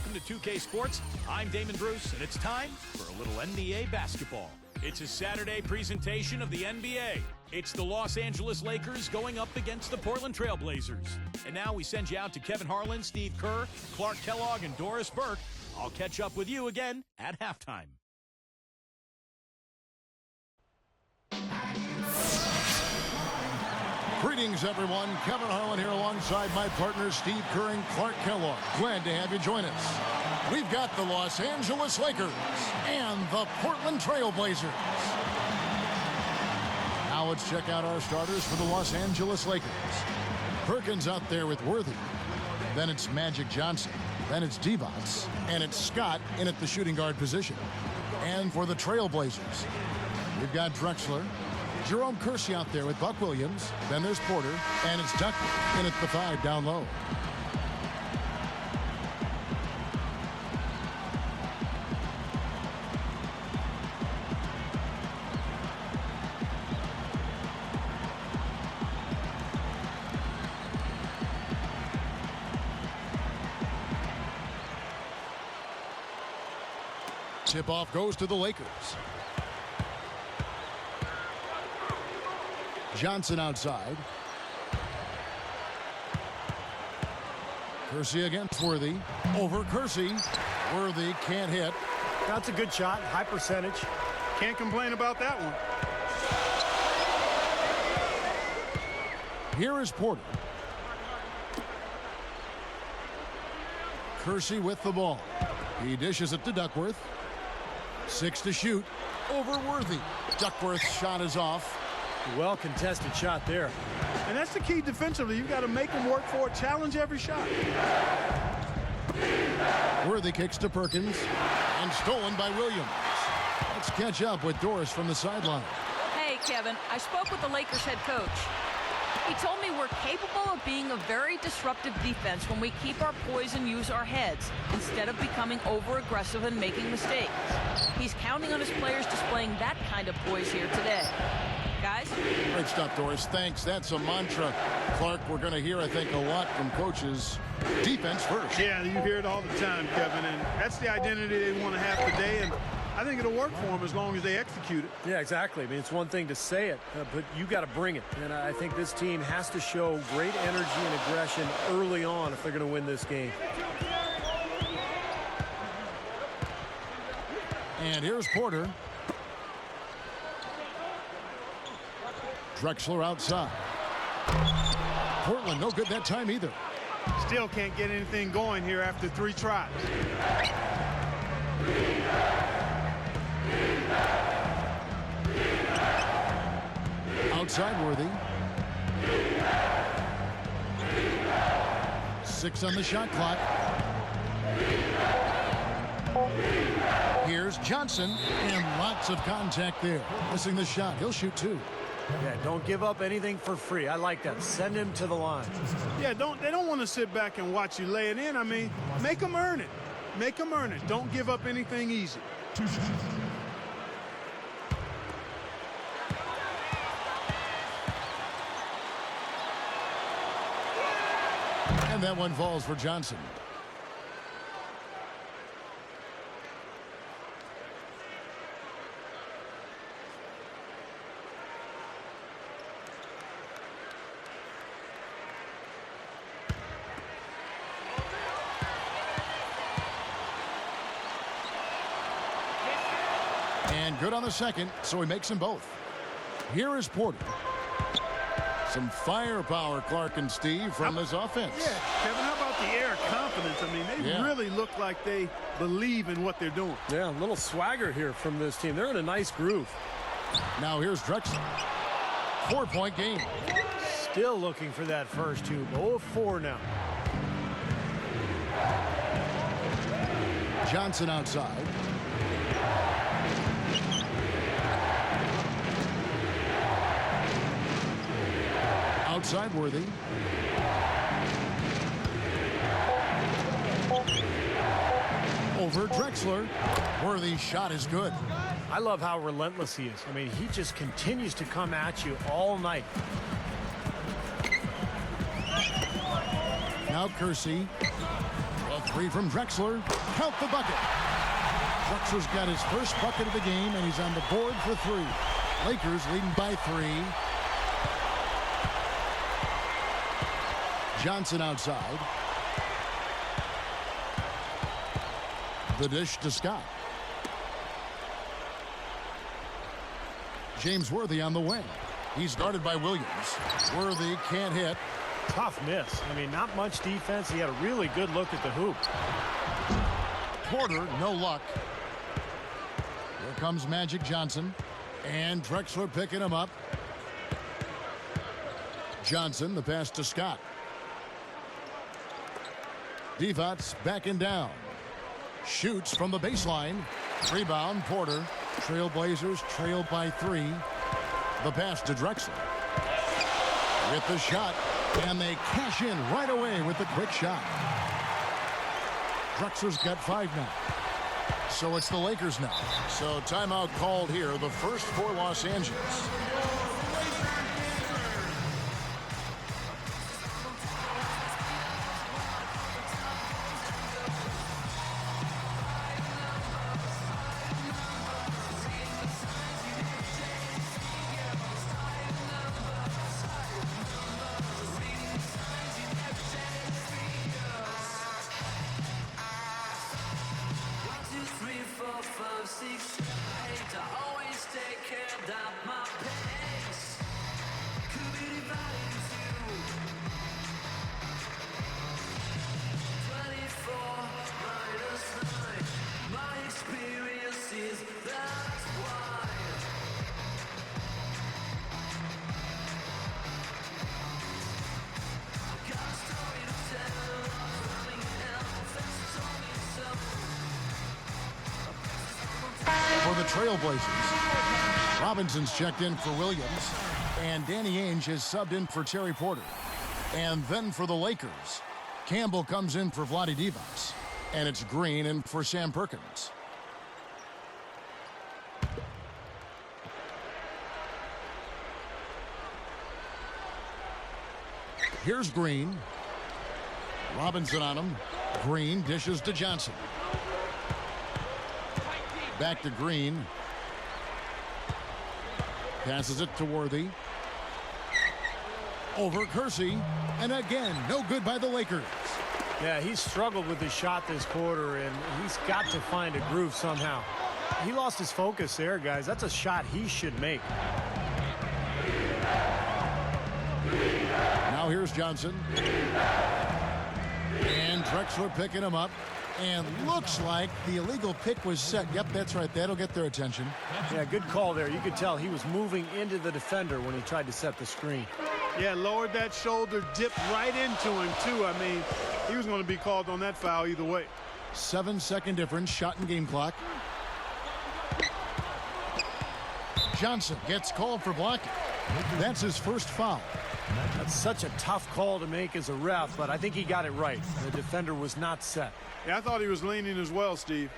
welcome to 2K Sports. I'm Damon Bruce, and it's time for a little NBA basketball. It's a Saturday presentation of the NBA. It's the Los Angeles Lakers going up against the Portland Trail Blazers. And now we send you out to Kevin Harlan, Steve Kerr, Clark Kellogg, and Doris Burke. I'll catch up with you again at halftime. Greetings, everyone. Kevin Harlan here alongside my partners Steve Kerr and Clark Kellogg. Glad to have you join us. We've got the Los Angeles Lakers and the Portland Trail Blazers. Now let's check out our starters for the Los Angeles Lakers. Perkins out there with Worthy. Then it's Magic Johnson. Then it's Divac. And it's Scott in at the shooting guard position. And for the Trail Blazers, we've got Drexler. Jerome Kersey out there with Buck Williams. Then there's Porter. And it's Duckman in at the 5 down low. Tip-off goes to the Lakers. Johnson outside. Kersey against Worthy. Over Kersey. Worthy can't hit. That's a good shot. High percentage. Can't complain about that one. Here is Porter. Kersey with the ball. He dishes it to Duckworth. 6 to shoot. Over Worthy. Duckworth's shot is off. Well contested shot there. And that's the key defensively. You've got to make them work for it. Challenge every shot. Worthy kicks to Perkins. And stolen by Williams. Let's catch up with Doris from the sideline. Hey, Kevin. I spoke with the Lakers head coach. He told me we're capable of being a very disruptive defense when we keep our poise and use our heads instead of becoming over-aggressive and making mistakes. He's counting on his players displaying that kind of poise here today. Guys? Great stuff, Doris. Thanks. That's a mantra. Clark, we're going to hear, I think, a lot from coaches. Defense first. Yeah, you hear it all the time, Kevin, and that's the identity they want to have today, and I think it'll work for them as long as they execute it. Yeah, exactly. I mean, it's one thing to say it, but you got to bring it. And I think this team has to show great energy and aggression early on if they're going to win this game. And here's Porter. Drexler outside. Portland no good that time either. Still can't get anything going here after 3 tries. Outside Worthy. 6 on the shot clock. Here's Johnson, and lots of contact there. Missing the shot. He'll shoot 2. Yeah, don't give up anything for free. I like that. Send him to the line. Yeah, they don't want to sit back and watch you lay it in. I mean, make them earn it. Make them earn it. Don't give up anything easy. And that one falls for Johnson. And good on the second, so he makes them both. Here is Porter. Some firepower, Clark and Steve, from this offense. Yeah, Kevin, how about the air of confidence? I mean, they really look like they believe in what they're doing. Yeah, a little swagger here from this team. They're in a nice groove. Now here's Drexler. 4-point game. Still looking for that first 2. 0 of 4 now. Johnson outside. Outside Worthy. Over Drexler. Worthy's shot is good. I love how relentless he is. I mean, he just continues to come at you all night. Now Kersey. The three from Drexler. Count the bucket. Drexler's got his first bucket of the game, and he's on the board for three. Lakers leading by 3. Johnson outside. The dish to Scott. James Worthy on the wing. He's guarded by Williams. Worthy can't hit. Tough miss. I mean, not much defense. He had a really good look at the hoop. Porter, no luck. Here comes Magic Johnson. And Drexler picking him up. Johnson, the pass to Scott. Divac backing down. Shoots from the baseline. Rebound, Porter. Trailblazers trail by 3. The pass to Drexler. With the shot. And they cash in right away with the quick shot. Drexler's got 5 now. So it's the Lakers now. So timeout called here. The first for Los Angeles. For the Trailblazers, Robinson's checked in for Williams, and Danny Ainge has subbed in for Terry Porter. And then for the Lakers, Campbell comes in for Vlade Divac, and it's Green in for Sam Perkins. Here's Green. Robinson on him. Green dishes to Johnson. Back to Green. Passes it to Worthy. Over Kersey. And again, no good by the Lakers. Yeah, he's struggled with his shot this quarter, and he's got to find a groove somehow. He lost his focus there, guys. That's a shot he should make. Now here's Johnson. And Drexler picking him up. And looks like the illegal pick was set. Yep, that's right. That'll get their attention. Yeah, good call there. You could tell he was moving into the defender when he tried to set the screen. Yeah, lowered that shoulder, dipped right into him, too. I mean, he was going to be called on that foul either way. 7-second difference, shot and game clock. Johnson gets called for blocking. That's his first foul. That's such a tough call to make as a ref, but I think he got it right. The defender was not set. Yeah, I thought he was leaning as well, Steve.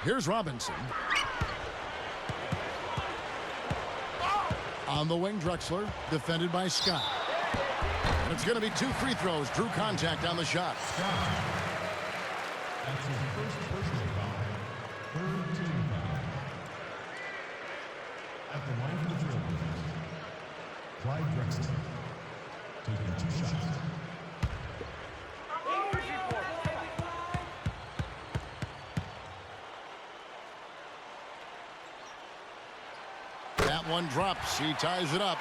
Here's Robinson. On the wing, Drexler, defended by Scott. And it's going to be 2 free throws. Drew contact on the shot. That's his first personal foul. Third team foul. At the line for the Trailblazers, Clyde Drexler, taking 2 shots. That one drops. He ties it up.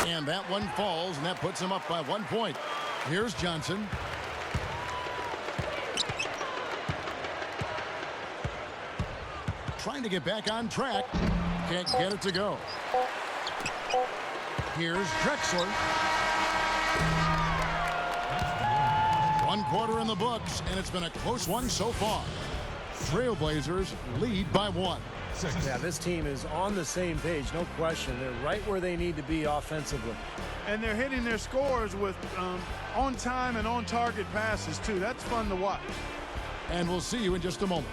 And that one falls, and that puts him up by 1 point. Here's Johnson. Trying to get back on track. Can't get it to go. Here's Drexler. 1 quarter in the books, and it's been a close one so far. Trailblazers lead by 1. 6. Yeah, this team is on the same page, no question. They're right where they need to be offensively. And they're hitting their scores with on-time and on-target passes, too. That's fun to watch. And we'll see you in just a moment.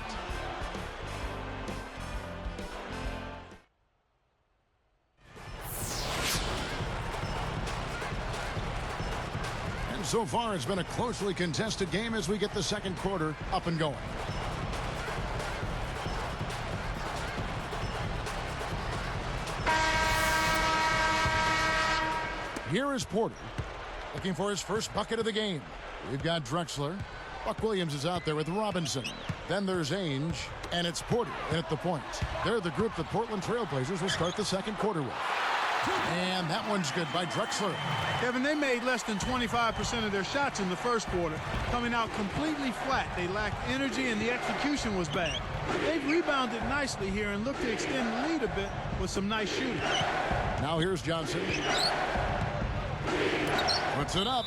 And so far, it's been a closely contested game as we get the second quarter up and going. Here is Porter, looking for his first bucket of the game. We've got Drexler. Buck Williams is out there with Robinson. Then there's Ainge, and it's Porter in at the point. They're the group the Portland Trail Blazers will start the second quarter with. And that one's good by Drexler. Kevin, they made less than 25% of their shots in the first quarter, coming out completely flat. They lacked energy, and the execution was bad. They've rebounded nicely here and look to extend the lead a bit with some nice shooting. Now here's Johnson. Puts it up,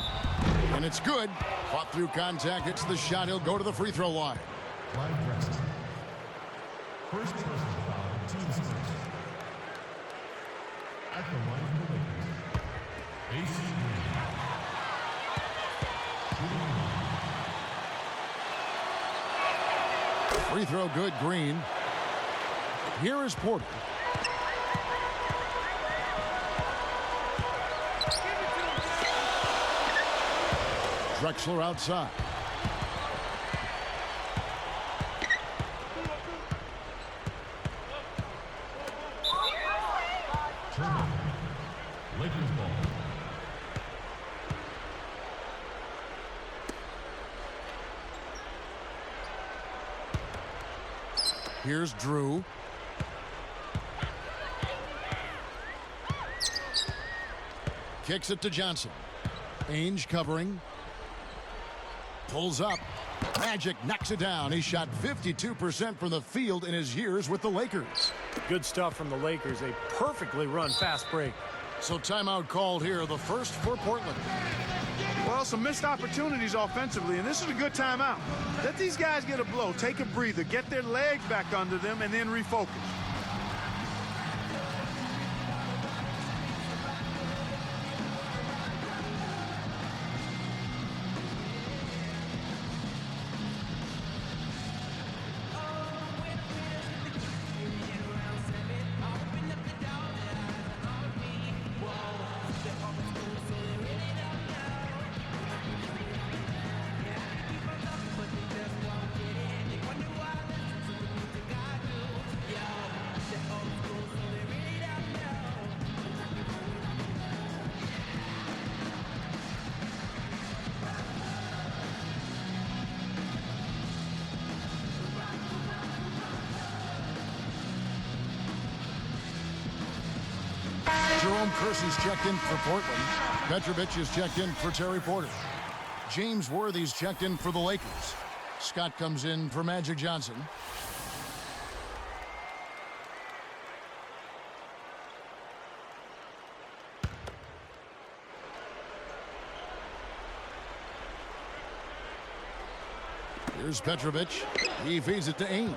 and it's good. Fought through contact, hits the shot. He'll go to the free throw line. Clyde Drexler. First personal foul, team's first. At the line for the Lakers, AC Green. Shooting Free throw good, Green. Here is Porter. Drexler outside. turnover. Lakers ball. Here's Drew. Kicks it to Johnson. Ainge covering. Pulls up. Magic knocks it down. He shot 52% from the field in his years with the Lakers. Good stuff from the Lakers. A perfectly run fast break. So timeout called here, the first for Portland. Well, some missed opportunities offensively, and this is a good timeout. Let these guys get a blow, take a breather, get their legs back under them, and then refocus. Jerome Kersey's checked in for Portland. Petrovic is checked in for Terry Porter. James Worthy's checked in for the Lakers. Scott comes in for Magic Johnson. Here's Petrovic. He feeds it to Ainge.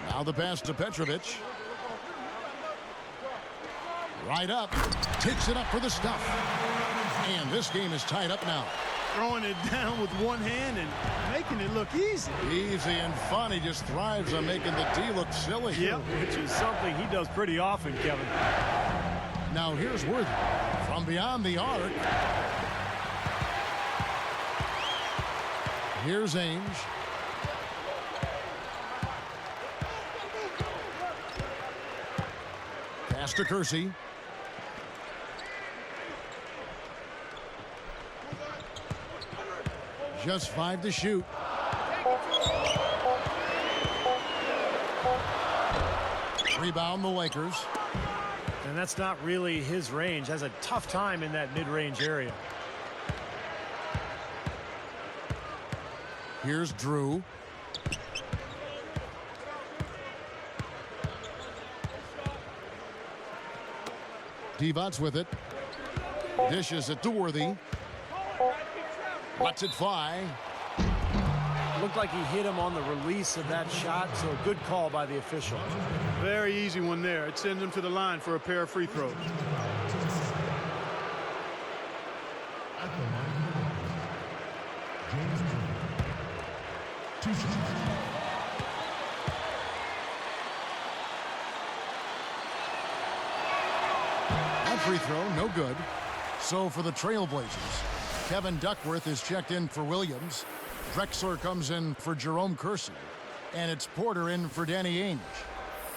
Now the pass to Petrovic. Right up. Takes it up for the stuff. And this game is tied up now. Throwing it down with one hand and making it look easy. Easy and fun. He just thrives on making the D look silly. Yep, which is something he does pretty often, Kevin. Now here's Worthy. From beyond the arc. Here's Ainge. Pass to Kersey. Just 5 to shoot. Rebound the Lakers. And that's not really his range. Has a tough time in that mid-range area. Here's Drew. Divac with it. Dishes it to Worthy. Lets it fly. Looked like he hit him on the release of that shot, so a good call by the official. Very easy one there. It sends him to the line for a pair of free throws. At the line, James Jordan. 2 shots. That free throw, no good. So for the Trailblazers, Kevin Duckworth is checked in for Williams. Drexler comes in for Jerome Kersey. And it's Porter in for Danny Ainge.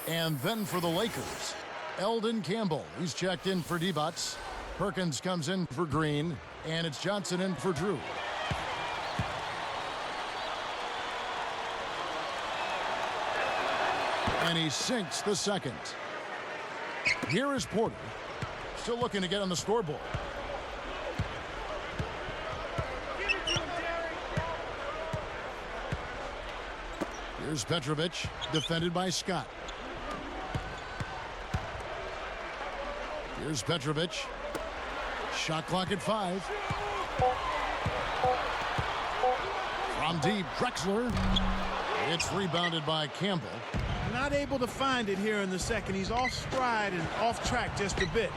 And then for the Lakers, Eldon Campbell. He's checked in for Divac. Perkins comes in for Green. And it's Johnson in for Drew. And he sinks the second. Here is Porter. Still looking to get on the scoreboard. Here's Petrovic, defended by Scott. Here's Petrovic. Shot clock at 5. From deep, Drexler. It's rebounded by Campbell. Not able to find it here in the second. He's off stride and off track just a bit.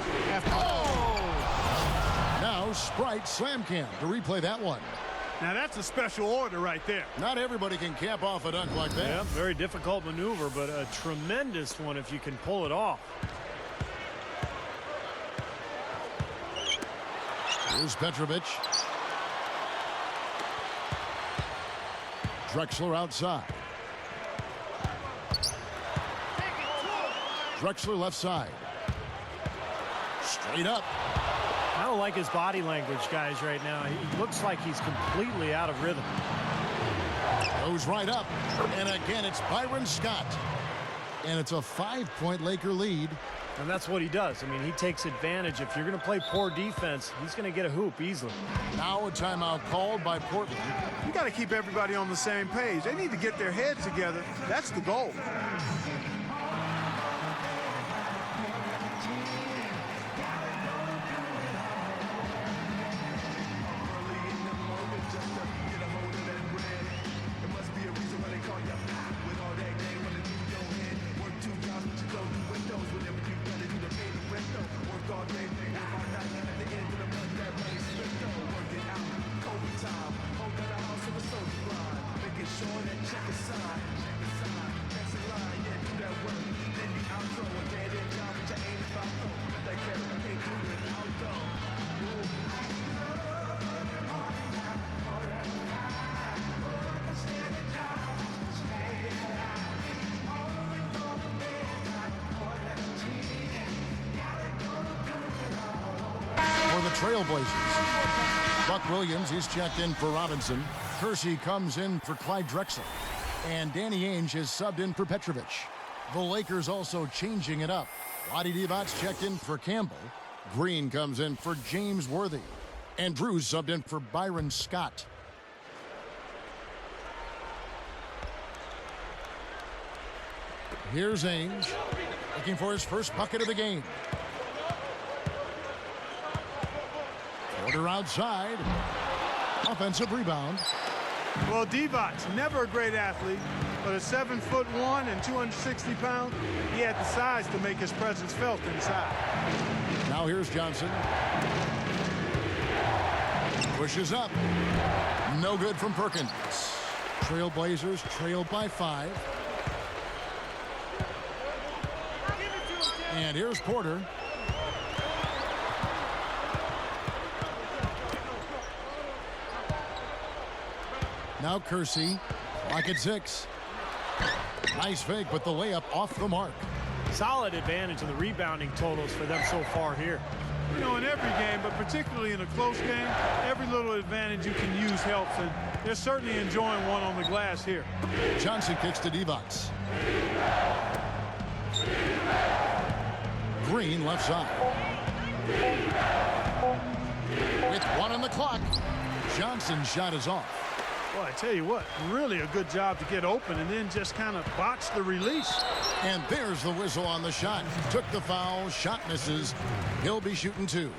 Now Sprite slam cam to replay that one. Now that's a special order right there. Not everybody can cap off a dunk like that. Yeah, very difficult maneuver, but a tremendous one if you can pull it off. Here's Petrovic. Drexler outside. Drexler left side. Straight up. I don't like his body language, guys, right now. He looks like he's completely out of rhythm. Goes right up. And again, it's Byron Scott. And it's a 5-point Laker lead. And that's what he does. I mean, he takes advantage. If you're going to play poor defense, he's going to get a hoop easily. Now a timeout called by Portland. You got to keep everybody on the same page. They need to get their heads together. That's the goal. Trailblazers. Buck Williams, he's checked in for Robinson. Kersey comes in for Clyde Drexler. And Danny Ainge is subbed in for Petrovic. The Lakers also changing it up. Vlade Divac checked in for Campbell. Green comes in for James Worthy. And Drew subbed in for Byron Scott. Here's Ainge, looking for his first bucket of the game. Porter outside. Offensive rebound. Well, Divac, never a great athlete, but at 7'1" and 260 pounds, he had the size to make his presence felt inside. Now here's Johnson. Pushes up. No good from Perkins. Trailblazers trail by 5. And here's Porter. Now Kersey, clock at 6. Nice fake, but the layup off the mark. Solid advantage of the rebounding totals for them so far here. You know, in every game, but particularly in a close game, every little advantage you can use helps, and they're certainly enjoying one on the glass here. Johnson kicks to Divac. Green left side. With 1 on the clock, Johnson's shot is off. Well, I tell you what, really a good job to get open and then just kind of botch the release. And there's the whistle on the shot. Took the foul, shot misses. He'll be shooting 2.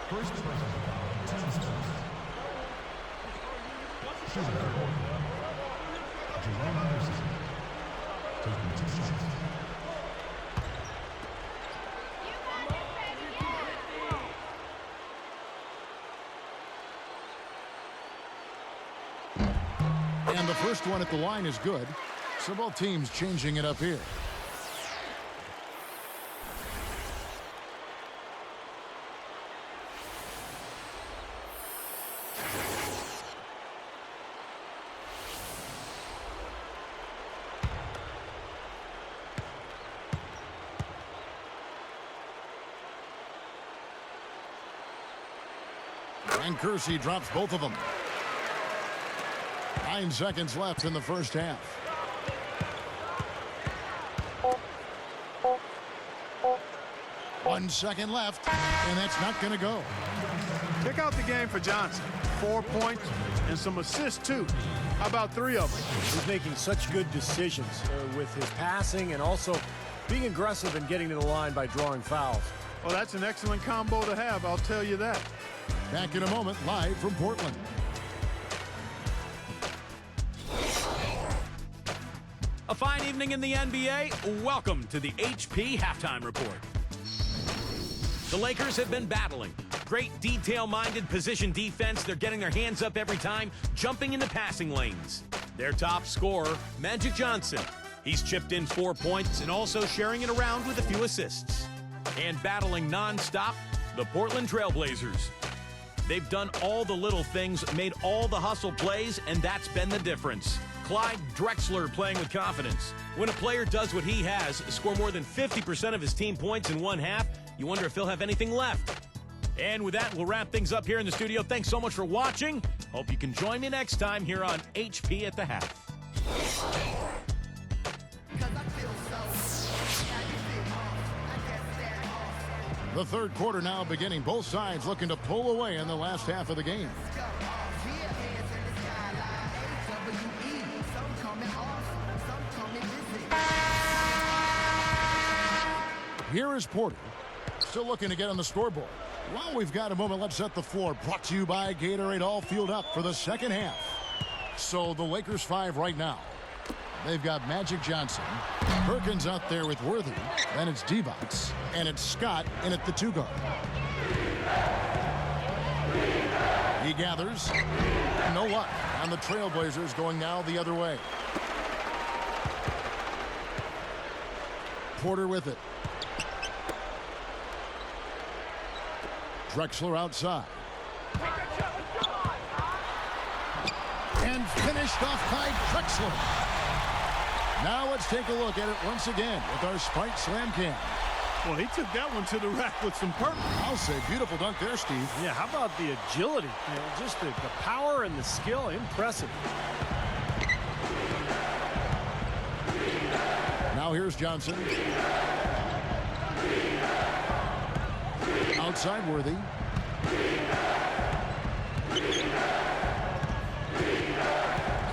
First Shooting for Portland. Jerome Anderson. Taking 2 shots. And the first one at the line is good. So both teams changing it up here. And Kersey drops both of them. 9 seconds left in the first half. One second left, and that's not going to go. Check out the game for Johnson. 4 points and some assists, too. How about 3 of them? He's making such good decisions with his passing and also being aggressive and getting to the line by drawing fouls. Well, that's an excellent combo to have, I'll tell you that. Back in a moment, live from Portland. A fine evening in the NBA. Welcome to the HP Halftime Report. The Lakers have been battling. Great detail-minded position defense. They're getting their hands up every time, jumping into passing lanes. Their top scorer, Magic Johnson. He's chipped in 4 points and also sharing it around with a few assists. And battling nonstop, the Portland Trail Blazers. They've done all the little things, made all the hustle plays, and that's been the difference. Clyde Drexler playing with confidence. When a player does what he has, score more than 50% of his team points in one half, you wonder if he'll have anything left. And with that, we'll wrap things up here in the studio. Thanks so much for watching. Hope you can join me next time here on HP at the Half. The third quarter now beginning. Both sides looking to pull away in the last half of the game. Here is Porter. Still looking to get on the scoreboard. While we've got a moment, let's set the floor. Brought to you by Gatorade, all fueled up for the second half. So the Lakers 5 right now. They've got Magic Johnson. Perkins out there with Worthy. Then it's Divac. And it's Scott in at the 2 guard. He gathers. No luck on the Trailblazers going now the other way. Porter with it. Drexler outside. And finished off by Drexler. Now let's take a look at it once again with our Spike Slam Cam. Well, he took that one to the rack with some purpose. I'll say beautiful dunk there, Steve. Yeah, how about the agility? Just the power and the skill, impressive. Now here's Johnson. Outside Worthy.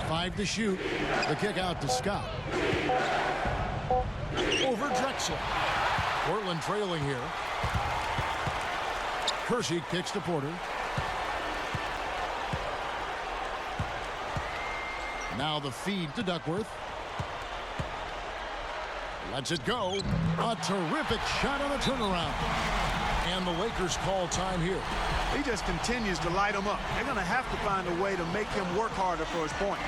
Five to shoot. The kick out to Scott. Over Drexler. Portland trailing here. Kersey kicks to Porter. Now the feed to Duckworth. Lets it go. A terrific shot on a turnaround. And the Lakers call time here. He just continues to light them up. They're going to have to find a way to make him work harder for his point.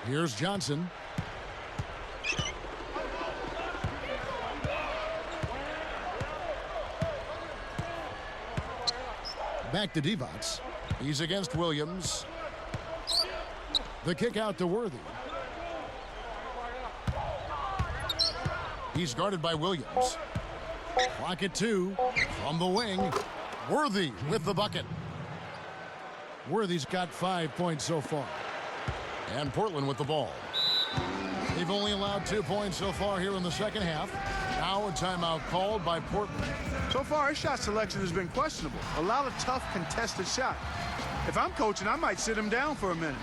Here's Johnson. Back to Divac. He's against Williams. The kick out to Worthy. He's guarded by Williams. Clock at 2 from the wing. Worthy with the bucket. Worthy's got 5 points so far. And Portland with the ball. They've only allowed 2 points so far here in the second half. Now a timeout called by Portland. So far, his shot selection has been questionable. A lot of tough, contested shots. If I'm coaching, I might sit him down for a minute.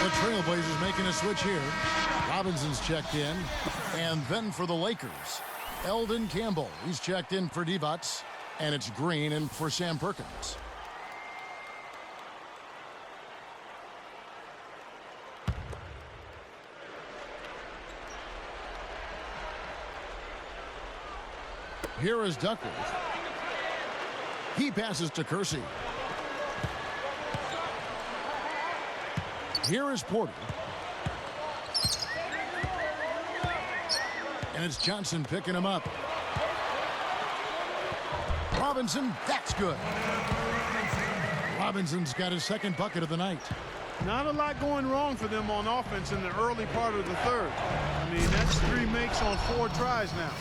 The Trailblazers making a switch here. Robinson's checked in. And then for the Lakers, Eldon Campbell. He's checked in for Divac. And it's Green in for Sam Perkins. Here is Duckworth. He passes to Kersey. Here is Porter. And it's Johnson picking him up. Robinson, that's good. Robinson's got his second bucket of the night. Not a lot going wrong for them on offense in the early part of the third. I mean, that's 3 makes on 4 tries now.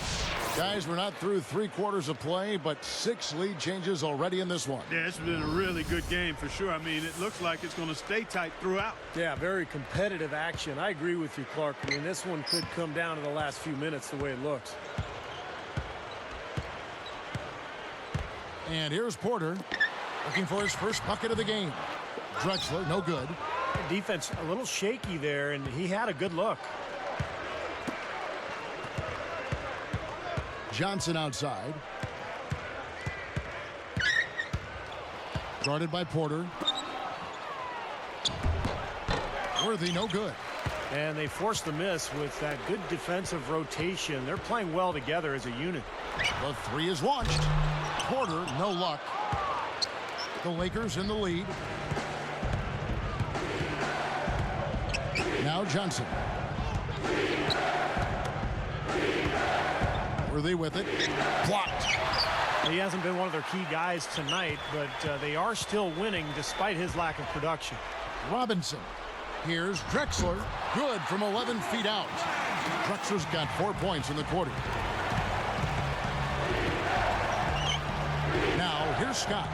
Guys, we're not through 3 quarters of play, but 6 lead changes already in this one. Yeah, it's been a really good game for sure. I mean, it looks like it's going to stay tight throughout. Yeah, very competitive action. I agree with you, Clark. I mean, this one could come down to the last few minutes the way it looks. And here's Porter looking for his first bucket of the game. Drexler, no good. Defense a little shaky there, and he had a good look. Johnson outside. Guarded by Porter. Worthy, no good. And they forced the miss with that good defensive rotation. They're playing well together as a unit. The 3 is launched. Porter, no luck. The Lakers in the lead. Now Johnson. Worthy with it. Blocked. He hasn't been one of their key guys tonight, but they are still winning despite his lack of production. Robinson. Here's Drexler. Good from 11 feet out. Drexler's got 4 points in the quarter. Now here's Scott.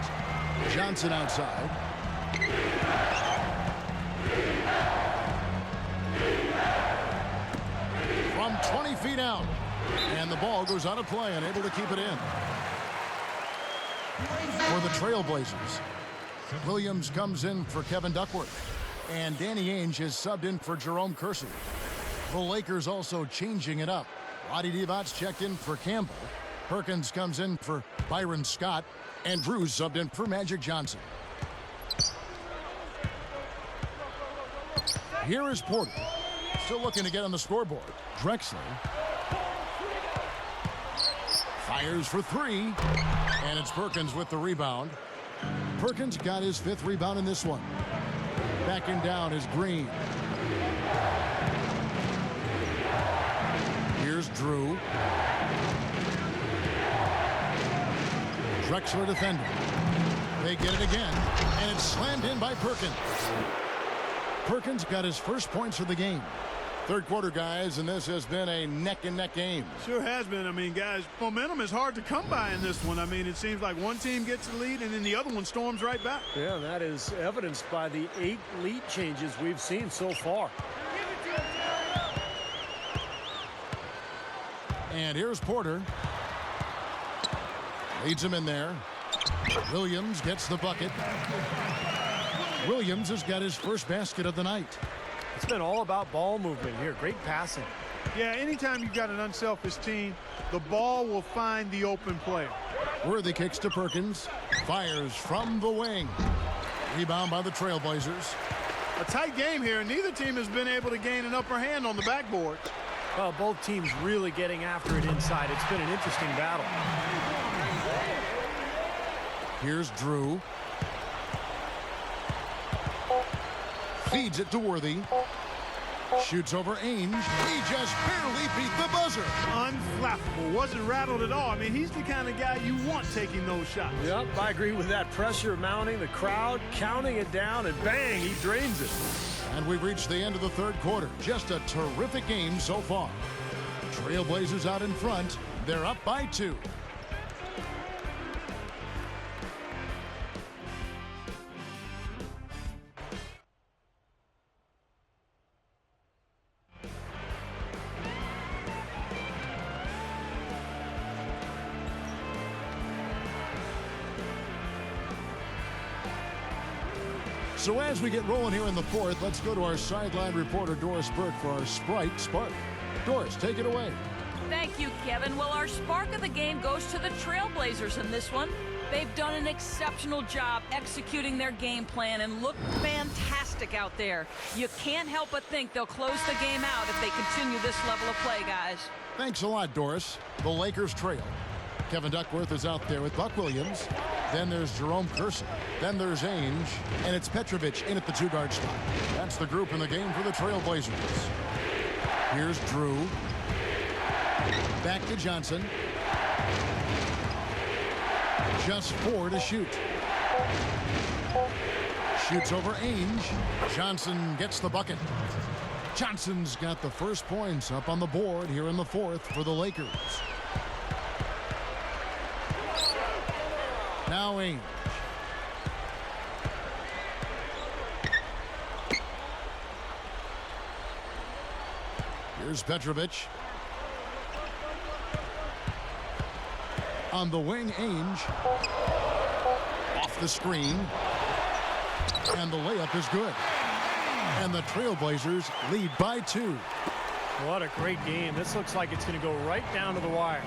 Johnson outside. From 20 feet out. And the ball goes out of play, unable to keep it in. For the Trailblazers, Williams comes in for Kevin Duckworth. And Danny Ainge has subbed in for Jerome Kersey. The Lakers also changing it up. Roddy Divac checked in for Campbell. Perkins comes in for Byron Scott. And Drews subbed in for Magic Johnson. Here is Porter. Still looking to get on the scoreboard. Drexler. Fires for 3. And it's Perkins with the rebound. Perkins got his 5th rebound in this one. Backing down is Green. Here's Drew. Drexler defending. They get it again, and it's slammed in by Perkins. Perkins got his first points of the game. Third quarter, guys, and this has been a neck-and-neck game. Sure has been. I mean, guys, momentum is hard to come by in this one. I mean, it seems like one team gets the lead and then the other one storms right back. Yeah, and that is evidenced by the 8 lead changes we've seen so far. And here's Porter. Leads him in there. Williams gets the bucket. Williams has got his first basket of the night. It's been all about ball movement here. Great passing. Yeah, anytime you've got an unselfish team, the ball will find the open player. Worthy kicks to Perkins. Fires from the wing. Rebound by the Trailblazers. A tight game here, and neither team has been able to gain an upper hand on the backboard. Well, both teams really getting after it inside. It's been an interesting battle. Here's Drew. Feeds it to Worthy. Shoots over Ainge. He just barely beat the buzzer. Unflappable. Wasn't rattled at all. I mean, he's the kind of guy you want taking those shots. Yep, I agree with that. Pressure mounting, the crowd counting it down, and bang, he drains it. And we've reached the end of the third quarter. Just a terrific game so far. Trailblazers out in front. They're up by 2. So as we get rolling here in the fourth, let's go to our sideline reporter, Doris Burke, for our Sprite Spark. Doris, take it away. Thank you, Kevin. Well, our spark of the game goes to the Trailblazers in this one. They've done an exceptional job executing their game plan and look fantastic out there. You can't help but think they'll close the game out if they continue this level of play, guys. Thanks a lot, Doris. The Lakers trail. Kevin Duckworth is out there with Buck Williams. Then there's Jerome Kersey. Then there's Ainge. And it's Petrovic in at the 2-guard spot. That's the group in the game for the Trailblazers. Here's Drew. Back to Johnson. Just 4 to shoot. Shoots over Ainge. Johnson gets the bucket. Johnson's got the first points up on the board here in the fourth for the Lakers. Now Ainge. Here's Petrovic. On the wing, Ainge. Off the screen. And the layup is good. And the Trailblazers lead by 2. What a great game. This looks like it's going to go right down to the wire.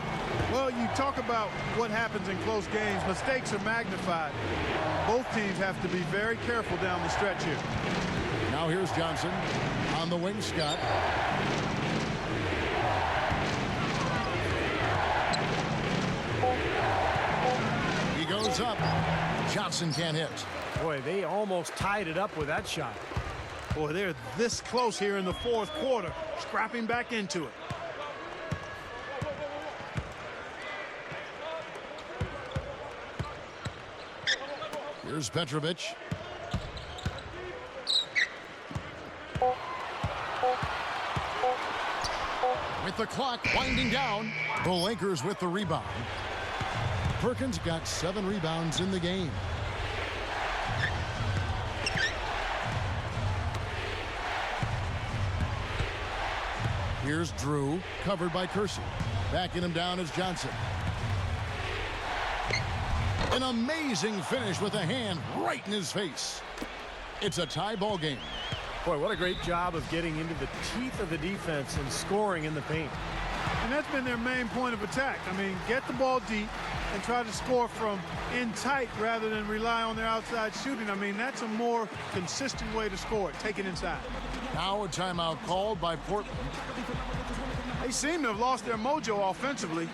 Well, you talk about what happens in close games. Mistakes are magnified. Both teams have to be very careful down the stretch here. Now here's Johnson. On the wing, Scott. He goes up. Johnson can't hit. Boy, they almost tied it up with that shot. Boy, they're this close here in the fourth quarter, scrapping back into it. Here's Petrovic. With the clock winding down, the Lakers with the rebound. Perkins got 7 rebounds in the game. Here's Drew, covered by Kersey. Backing him down is Johnson. An amazing finish with a hand right in his face. It's a tie ball game. Boy, what a great job of getting into the teeth of the defense and scoring in the paint. And that's been their main point of attack. I mean, get the ball deep and try to score from in tight rather than rely on their outside shooting. I mean, that's a more consistent way to score it. Take it inside. Now a timeout called by Portland. They seem to have lost their mojo offensively.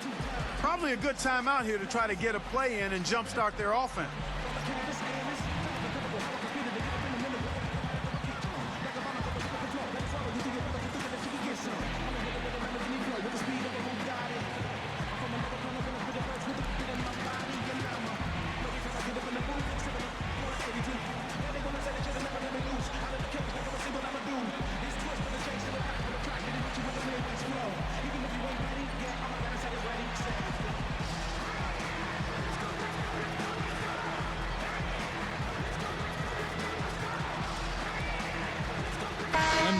Probably a good timeout here to try to get a play in and jumpstart their offense.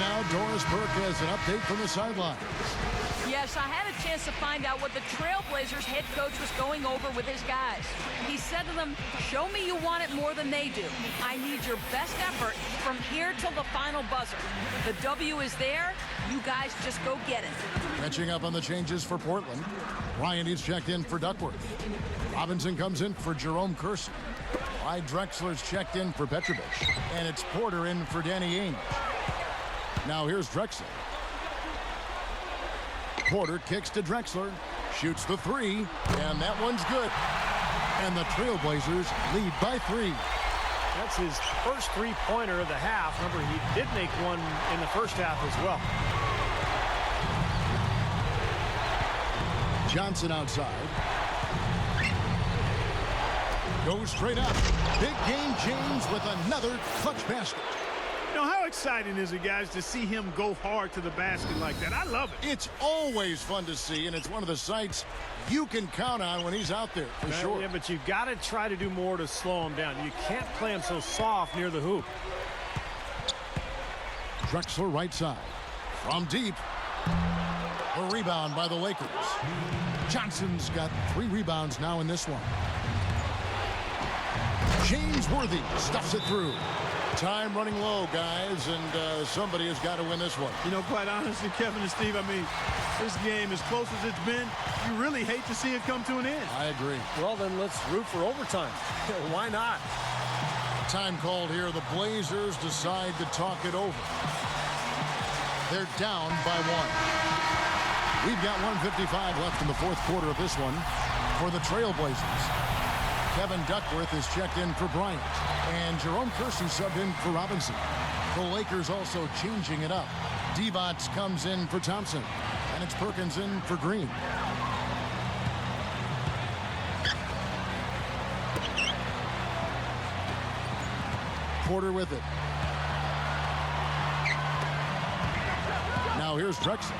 now, Doris Burke has an update from the sideline. Yes, I had a chance to find out what the Trailblazers head coach was going over with his guys. He said to them, show me you want it more than they do. I need your best effort from here till the final buzzer. The W is there. You guys just go get it. Catching up on the changes for Portland. Ryan is checked in for Duckworth. Robinson comes in for Jerome Kersey. Clyde Drexler's checked in for Petrovic. And it's Porter in for Danny Ainge. Now here's Drexler. Porter kicks to Drexler, shoots the three, and that one's good. And the Trailblazers lead by 3. That's his first three-pointer of the half. Remember, he did make one in the first half as well. Johnson outside. Goes straight up. Big game James with another clutch basket. You know, how exciting is it, guys, to see him go hard to the basket like that? I love it. It's always fun to see, and it's one of the sights you can count on when he's out there, for sure. Yeah, but you've got to try to do more to slow him down. You can't play him so soft near the hoop. Drexler right side. From deep. A rebound by the Lakers. Johnson's got 3 rebounds now in this one. James Worthy stuffs it through. Time running low, guys, and somebody has got to win this one. You know, quite honestly, Kevin and Steve, I mean, this game, as close as it's been, you really hate to see it come to an end. I agree. Well, then let's root for overtime. Why not? Time called here. The Blazers decide to talk it over. They're down by 1. We've got 1:55 left in the fourth quarter of this one for the Trailblazers. Kevin Duckworth is checked in for Bryant. And Jerome Kersey subbed in for Robinson. The Lakers also changing it up. Divac comes in for Thompson. And it's Perkins in for Green. Porter with it. Now here's Drexler.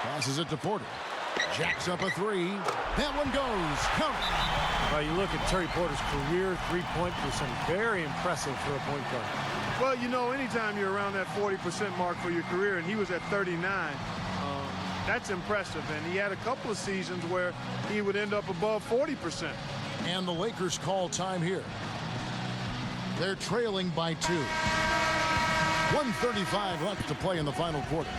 Passes it to Porter. Jacks up a 3. That one goes. Count. Well, you look at Terry Porter's career three-point percent. Very impressive for a point guard. Well, you know, anytime you're around that 40% mark for your career, and he was at 39, that's impressive. And he had a couple of seasons where he would end up above 40%. And the Lakers call time here. They're trailing by 2. 1:35 left to play in the final quarter.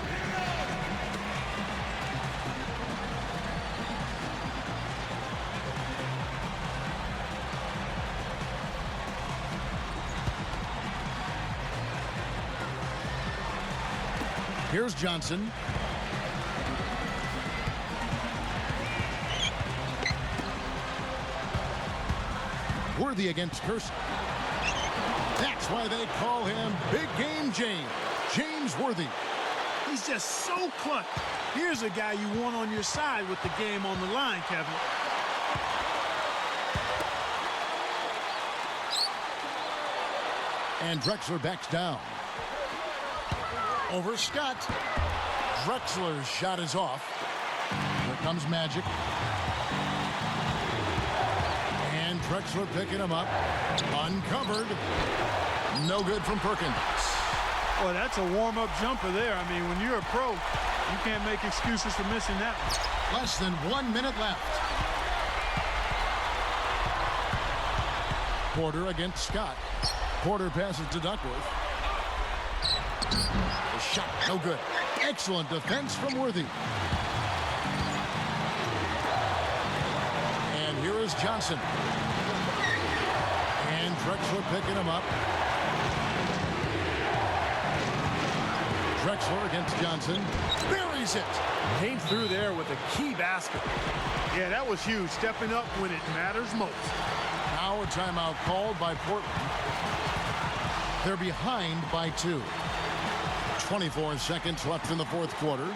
Here's Johnson. Worthy against Kersey. That's why they call him Big Game James. James Worthy. He's just so clutch. Here's a guy you want on your side with the game on the line, Kevin. And Drexler backs down. Over Scott. Drexler's shot is off. Here comes Magic. And Drexler picking him up. Uncovered. No good from Perkins. Boy, that's a warm-up jumper there. I mean, when you're a pro, you can't make excuses for missing that one. Less than 1 minute left. Porter against Scott. Porter passes to Duckworth. The shot, no good. Excellent defense from Worthy. And here is Johnson. And Drexler picking him up. Drexler against Johnson. Buries it. Came through there with a key basket. Yeah, that was huge. Stepping up when it matters most. Now a timeout called by Portland. They're behind by 2. 24 seconds left in the fourth quarter.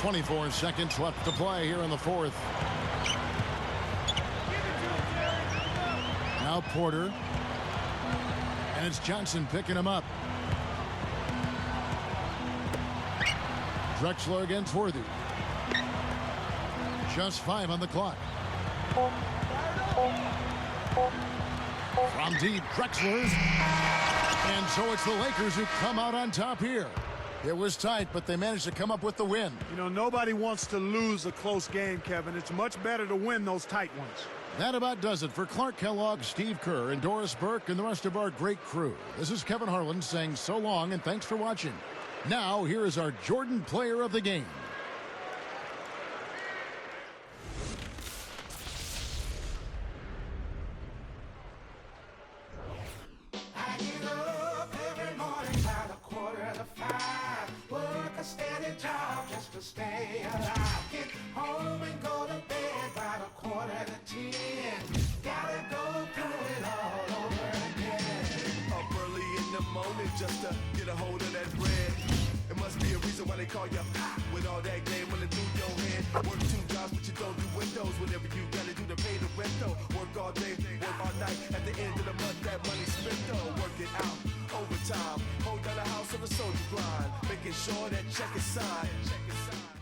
24 seconds left to play here in the fourth. Now Porter. And it's Johnson picking him up. Drexler against Worthy. Just 5 on the clock. From deep, Drexler. And so it's the Lakers who come out on top here. It was tight, but they managed to come up with the win. You know, nobody wants to lose a close game, Kevin. It's much better to win those tight ones. That about does it for Clark Kellogg, Steve Kerr, and Doris Burke, and the rest of our great crew. This is Kevin Harlan saying so long and thanks for watching. Now, here is our Jordan Player of the Game. I get up every morning about 4:45. Work a steady job just to stay alive. Get home and go to bed about 9:45. Gotta go through it all over again. Up early in the morning just to get a hold of that bread. It must be a reason why they call you hot with all that game running through your head. Work 2 jobs, but you don't do windows. Whatever you gotta do to pay the rent though. Work all day, work all night. At the end of the month, that money spent though. Work it out, overtime. Hold down the house on the soldier grind, making sure that check is signed.